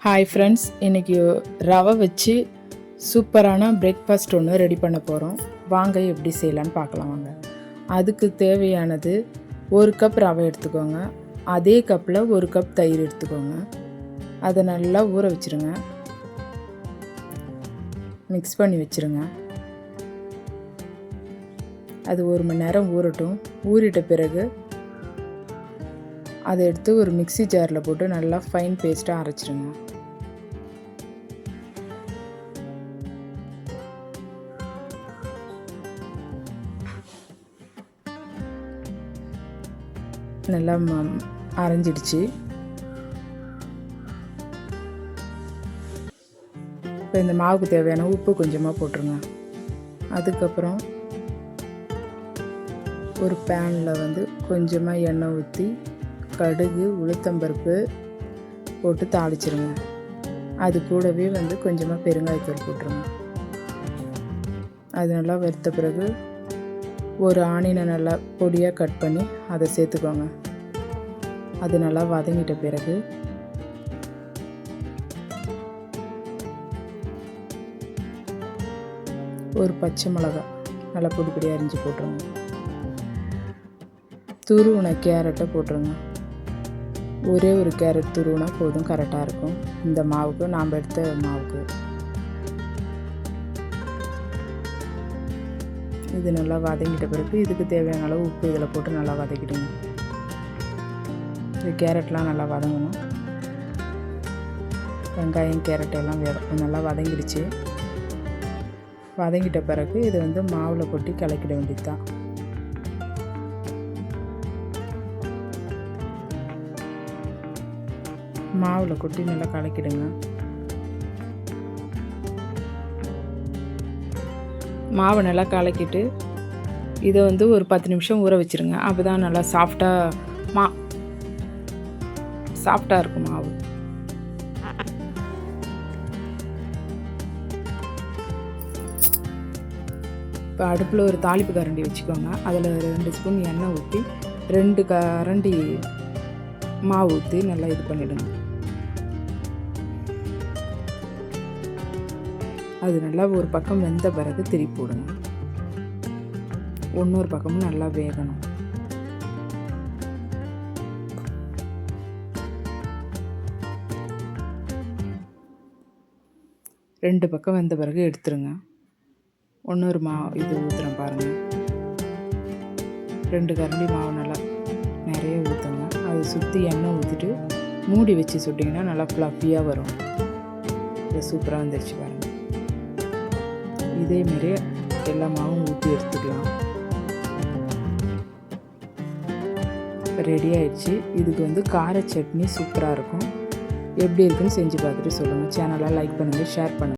Hi friends, இன்றைக்கி ரவை வச்சு சூப்பரான பிரேக்ஃபாஸ்ட் ஒன்று ரெடி பண்ண போகிறோம். வாங்க எப்படி செய்யலான்னு பார்க்கலாம் வாங்க. அதுக்கு தேவையானது 1 கப் ரவை எடுத்துக்கோங்க. அதே கப்பில் 1 கப் தயிர் எடுத்துக்கோங்க. அதை நல்லா ஊற வச்சுருங்க. மிக்ஸ் பண்ணி வச்சுருங்க. அது 1 மணி நேரம் ஊறட்டும். ஊறிட்ட பிறகு அதை எடுத்து ஒரு மிக்ஸி ஜாரில் போட்டு நல்லா ஃபைன் பேஸ்ட்டாக அரைச்சிடுங்க. நல்லா அரைஞ்சிடுச்சு. இப்போ இந்த மாவுக்கு தேவையான உப்பு கொஞ்சமாக போட்டுருங்க. அதுக்கப்புறம் ஒரு பேனில் கொஞ்சமாக எண்ணெய் ஊற்றி கடுகு உளுத்தம்பருப்பு போட்டு தாளிச்சிருங்க. அது கூடவே கொஞ்சமாக பெருங்காயத்தூள் போட்டுருங்க. அது நல்லா வறுத்த பிறகு ஒரு ஆனியனை நல்லா பொடியாக கட் பண்ணி அதை சேர்த்துக்கோங்க. அது நல்லா வதங்கிட்ட பிறகு ஒரு பச்சை மிளகாய் நல்லா பொடி பொடியாக அரிஞ்சு போட்டுருங்க. துருவின கேரட்டை போட்டுருங்க. ஒரே ஒரு கேரட் துருவினா போதும், கரெக்டாக இருக்கும் இந்த மாவுக்கு, நாம் எடுத்த மாவுக்கு. இது நல்லா வதங்கிட்ட பிறகு இதுக்கு தேவையான அளவு உப்பு இதில் போட்டு நல்லா வதக்கிடுங்க. இது கேரட்லாம் நல்லா வதங்கணும். வெங்காயம் கேரட் எல்லாம் நல்லா வதங்கிடுச்சு. வதங்கிட்ட பிறகு இது மாவில் கொட்டி கலக்கிட வேண்டியது தான். மாவில் கொட்டி நல்லா கலக்கிடுங்க. மாவை நல்லா கலக்கிட்டு இதை ஒரு 10 நிமிஷம் ஊற வச்சுருங்க. அப்போ தான் நல்லா சாஃப்டாக இருக்கும் மாவு. இப்போ அடுப்பில் ஒரு தாளிப்பு கரண்டி வச்சுக்கோங்க. அதில் 2 ஸ்பூன் எண்ணெய் ஊற்றி 2 கரண்டி மாவு ஊற்றி நல்லா இது பண்ணிவிடுங்க. அது நல்லா ஒரு பக்கம் வெந்த பிறகு திருப்பி போடுங்க. இன்னொரு பக்கமும் நல்லா வேகணும். ரெண்டு பக்கம் வெந்த பிறகு எடுத்துருங்க. இன்னொரு இது ஊற்றுறேன் பாருங்கள். 2 கரண்டி மாவு நல்லா நிறைய ஊற்றுங்க. அதை சுற்றி எண்ணெய் ஊற்றிட்டு மூடி வச்சு சுட்டிங்கன்னா நல்லா ஃப்ளஃபியாக வரும். இது சூப்பராக வந்துடுச்சு பாருங்கள். இதேமாரி எல்லா மாவும் ஊற்றி எடுத்துக்கலாம். ரெடி ஆயிடுச்சு. இதுக்கு கார சட்னி சூப்பராக இருக்கும். எப்படி இருக்குன்னு செஞ்சு பார்த்துட்டு சொல்லுங்கள். சேனலை லைக் பண்ணுங்கள், ஷேர் பண்ணுங்கள்.